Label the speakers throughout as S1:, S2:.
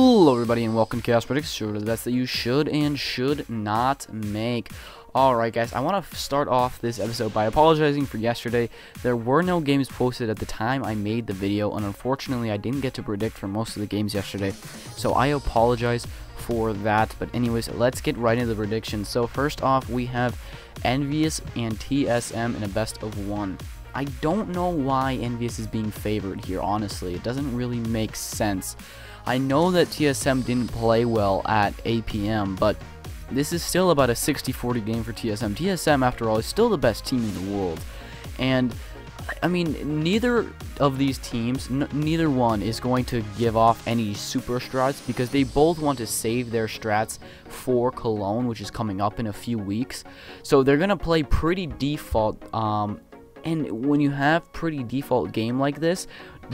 S1: Hello everybody and welcome to Chaos Predicts, sure the best that you should and should not make. Alright guys, I want to start off this episode by apologizing for yesterday. There were no games posted at the time I made the video, and unfortunately I didn't get to predict for most of the games yesterday, so I apologize for that. But anyways, let's get right into the predictions. So first off, we have EnVyUs and TSM in a best of 1. I don't know why EnVyUs is being favored here, honestly. It doesn't really make sense. I know that TSM didn't play well at 8 p.m., but this is still about a 60-40 game for TSM. TSM, after all, is still the best team in the world. And, I mean, neither of these teams, neither one is going to give off any super strats, because they both want to save their strats for Cologne, which is coming up in a few weeks. So they're going to play pretty default, and when you have pretty default game like this,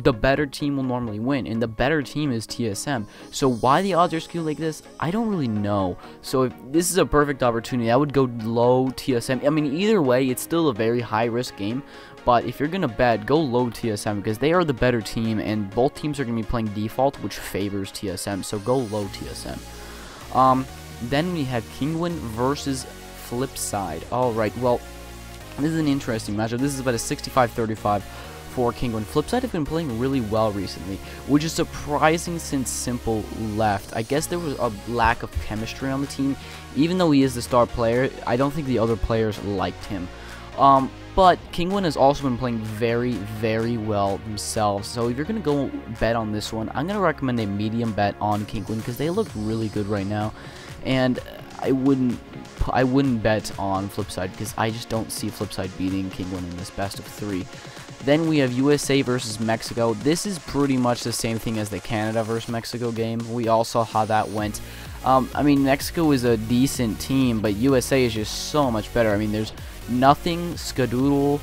S1: the better team will normally win, and the better team is TSM. So why the odds are skewed like this, I don't really know. So if this is a perfect opportunity, I would go low TSM. I mean, either way, it's still a very high risk game, but if you're gonna bet, go low TSM, because they are the better team, and both teams are gonna be playing default, which favors TSM. So go low TSM. Then we have Kinguin versus FSid3. Alright, well, this is an interesting matchup. This is about a 65-35 for Kinguin. FSid3 have been playing really well recently, which is surprising since Simple left. I guess there was a lack of chemistry on the team. Even though he is the star player, I don't think the other players liked him. But Kinguin has also been playing very, very well themselves. So if you're going to go bet on this one, I'm going to recommend a medium bet on Kinguin, because they look really good right now. And I wouldn't bet on FSid3, because I just don't see FSid3 beating Kinguin in this best of 3. Then we have USA versus Mexico. This is pretty much the same thing as the Canada versus Mexico game. We all saw how that went. I mean, Mexico is a decent team, but USA is just so much better. I mean, there's nothing, Skadoodle,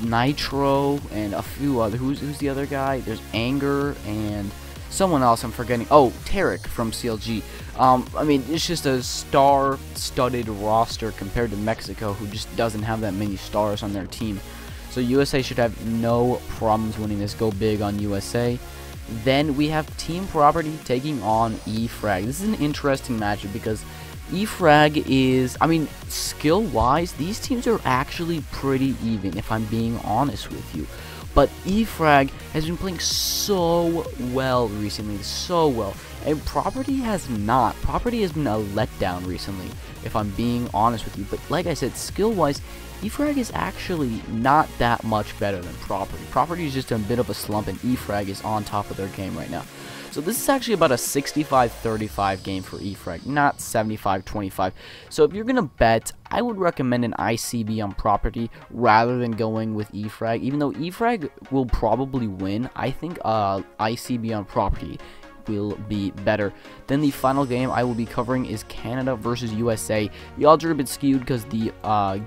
S1: Nitro, and a few other. Who's the other guy? There's Anger and someone else I'm forgetting. Oh, Tarek from CLG. I mean, it's just a star-studded roster compared to Mexico, who just doesn't have that many stars on their team. So USA should have no problems winning this. Go big on USA. Then we have Team Property taking on E-Frag. This is an interesting matchup, because E-Frag is, I mean, skill-wise, these teams are actually pretty even, if I'm being honest with you. But E-Frag has been playing so well recently, so well. And Property has not. Property has been a letdown recently, if I'm being honest with you. But like I said, skill-wise, E-Frag is actually not that much better than Property. Property is just a bit of a slump, and E-Frag is on top of their game right now. So this is actually about a 65-35 game for E-Frag, not 75-25. So if you're going to bet, I would recommend an ICB on Property rather than going with E-Frag. Even though E-Frag will probably win, I think ICB on Property will be better. Then the final game I will be covering is Canada versus USA. The odds are a bit skewed because the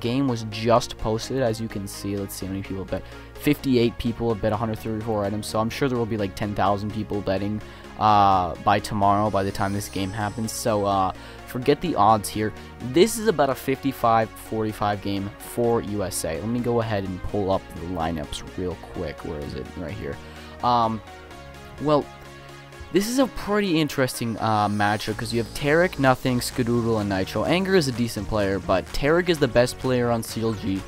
S1: game was just posted, as you can see. Let's see how many people bet. 58 people have bet 134 items, so I'm sure there will be like 10,000 people betting by tomorrow, by the time this game happens. So forget the odds here. This is about a 55-45 game for USA. Let me go ahead and pull up the lineups real quick. Where is it? Right here. Well, this is a pretty interesting matchup, because you have Tarek, Nothing, Skadoodle, and Nitro. Anger is a decent player, but Tarek is the best player on CLG.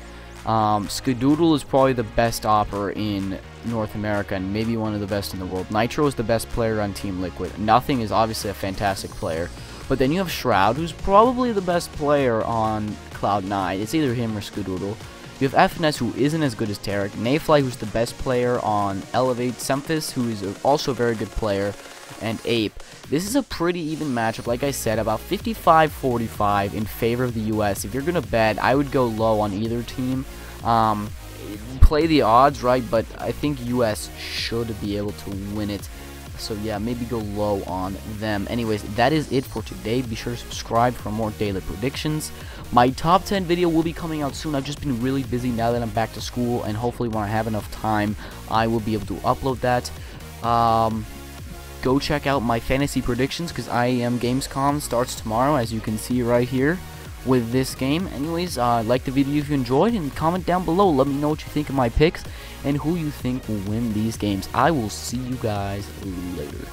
S1: Skadoodle is probably the best opper in North America, and maybe one of the best in the world. Nitro is the best player on Team Liquid. Nothing is obviously a fantastic player. But then you have Shroud, who's probably the best player on Cloud9. It's either him or Skadoodle. You have FNS, who isn't as good as Tarek. Nayfly, who's the best player on Elevate. Semphis, who is also a very good player. And Ape. This is a pretty even matchup, like I said, about 55-45 in favor of the US. If you're going to bet, I would go low on either team. Play the odds, right? But I think US should be able to win it. So yeah, maybe go low on them. Anyways, that is it for today. Be sure to subscribe for more daily predictions. My top 10 video will be coming out soon. I've just been really busy now that I'm back to school, and hopefully when I have enough time, I will be able to upload that. Go check out my fantasy predictions, because IEM Gamescom starts tomorrow, as you can see right here with this game. Anyways, like the video if you enjoyed, and comment down below. Let me know what you think of my picks and who you think will win these games. I will see you guys later.